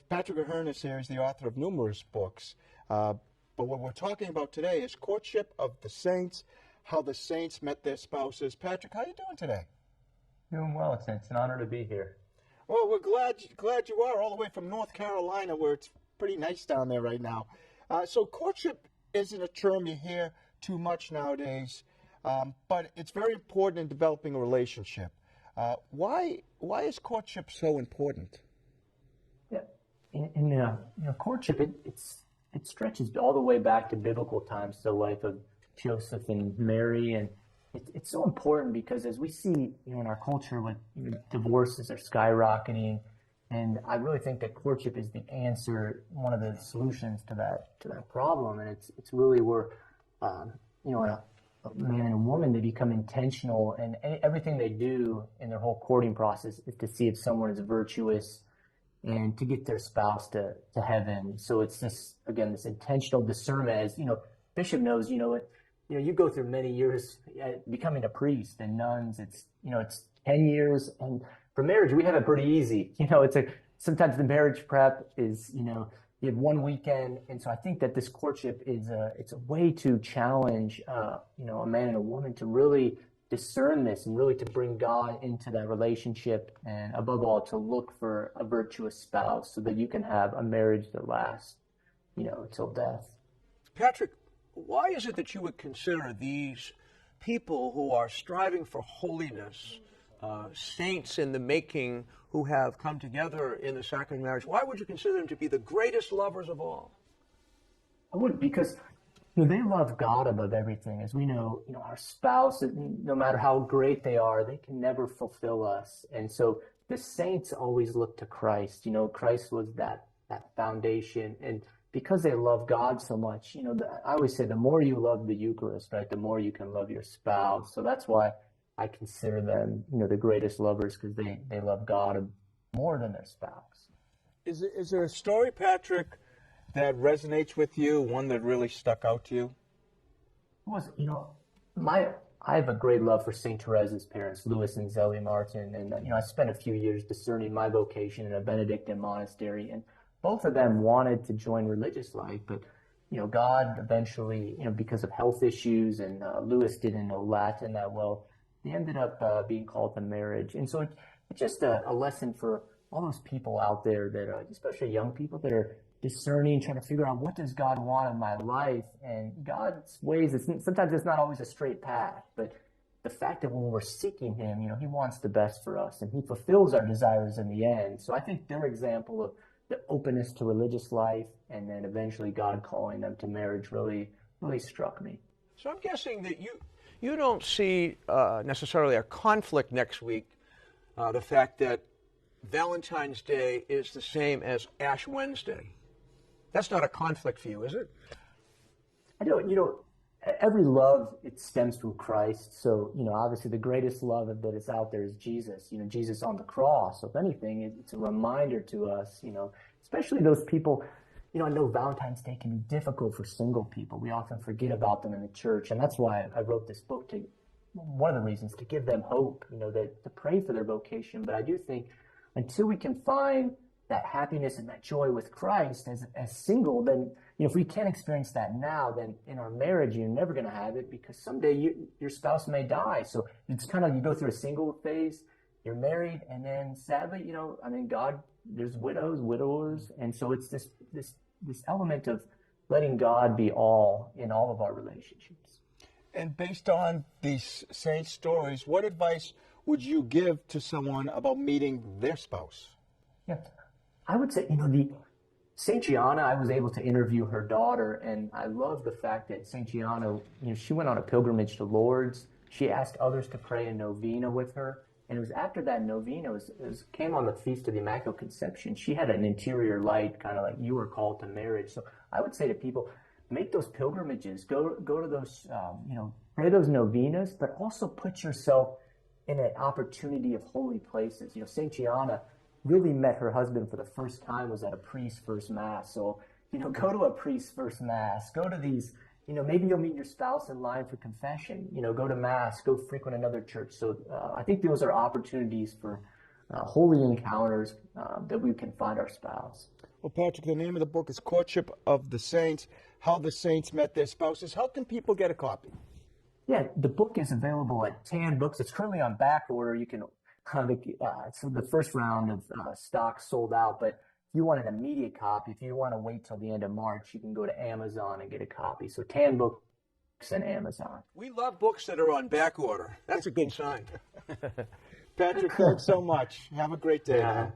Patrick Ahern is here. He's the author of numerous books. But what we're talking about today is Courtship of the Saints, how the saints met their spouses. Patrick, how are you doing today? Doing well. It's an honor to be here. Well, we're glad you are, all the way from North Carolina, where it's pretty nice down there right now. So courtship isn't a term you hear too much nowadays, but it's very important in developing a relationship. Why is courtship so important? Yeah, in courtship, it stretches all the way back to biblical times, to the life of Joseph and Mary, and it's so important because as we see, in our culture, with divorces are skyrocketing, and I really think that courtship is the answer, one of the solutions to that problem, and it's really where a man and a woman, they become intentional, and everything they do in their whole courting process is to see if someone is virtuous and to get their spouse to heaven. So it's this intentional discernment. As Bishop knows, you go through many years becoming a priest and nuns. It's 10 years, and for marriage we have it pretty easy. Sometimes the marriage prep is you have one weekend, and so I think that this courtship is it's a way to challenge a man and a woman to really discern this and really to bring God into that relationship, and above all to look for a virtuous spouse so that you can have a marriage that lasts till death. Patrick, why is it that you would consider these people who are striving for holiness, saints in the making, who have come together in the sacrament of marriage, why would you consider them to be the greatest lovers of all? I would, because they love God above everything. As we know, our spouse, no matter how great they are, they can never fulfill us. And so the saints always look to Christ. Christ was that foundation. And because they love God so much, I always say the more you love the Eucharist, right, the more you can love your spouse. So that's why I consider them, the greatest lovers, because they love God more than their spouse. Is there a story, Patrick, that resonates with you, one that really stuck out to you? I have a great love for St. Teresa's parents, Louis and Zélie Martin, and I spent a few years discerning my vocation in a Benedictine monastery, and both of them wanted to join religious life, but God eventually, because of health issues, and Louis didn't know Latin that well, they ended up being called to marriage. And so it's just a lesson for all those people out there that, especially young people, that are discerning, trying to figure out, what does God want in my life? And God's ways, sometimes it's not always a straight path, but the fact that when we're seeking Him, He wants the best for us, and He fulfills our desires in the end. So I think their example of the openness to religious life, and then eventually God calling them to marriage, really, really struck me. So I'm guessing that you don't see necessarily a conflict next week, the fact that Valentine's Day is the same as Ash Wednesday. That's not a conflict for you, is it? I don't. Every love, it stems from Christ. So, obviously the greatest love that is out there is Jesus. Jesus on the cross. So if anything, it's a reminder to us, especially those people. I know Valentine's Day can be difficult for single people. We often forget about them in the church. And that's why I wrote this book, one of the reasons, to give them hope, that to pray for their vocation. But I do think until we can find that happiness and that joy with Christ as single, then, if we can't experience that now, then in our marriage, you're never going to have it, because someday your spouse may die. So it's kind of, you go through a single phase, you're married, and then sadly, God, there's widows, widowers. And so it's this element of letting God be all in all of our relationships. And based on these saint stories, what advice would you give to someone about meeting their spouse? Yeah. I would say, the St. Gianna, I was able to interview her daughter, and I love the fact that St. Gianna, she went on a pilgrimage to Lourdes. She asked others to pray a novena with her, and it was after that novena, came on the Feast of the Immaculate Conception. She had an interior light, kind of like you were called to marriage. So I would say to people, make those pilgrimages, go to those, pray those novenas, but also put yourself in an opportunity of holy places. St. Gianna really met her husband for the first time was at a priest's first mass. So, go to a priest's first mass. Go to these, maybe you'll meet your spouse in line for confession. Go to mass. Go frequent another church. So I think those are opportunities for holy encounters that we can find our spouse. Well, Patrick, the name of the book is Courtship of the Saints, How the Saints Met Their Spouses. How can people get a copy? Yeah, the book is available at Tan Books. It's currently on back order. You can, so the first round of stock sold out, but if you want an immediate copy, if you want to wait till the end of March, you can go to Amazon and get a copy. So Tan Books and Amazon. We love books that are on back order. That's a good sign. Patrick, thanks so much. Have a great day.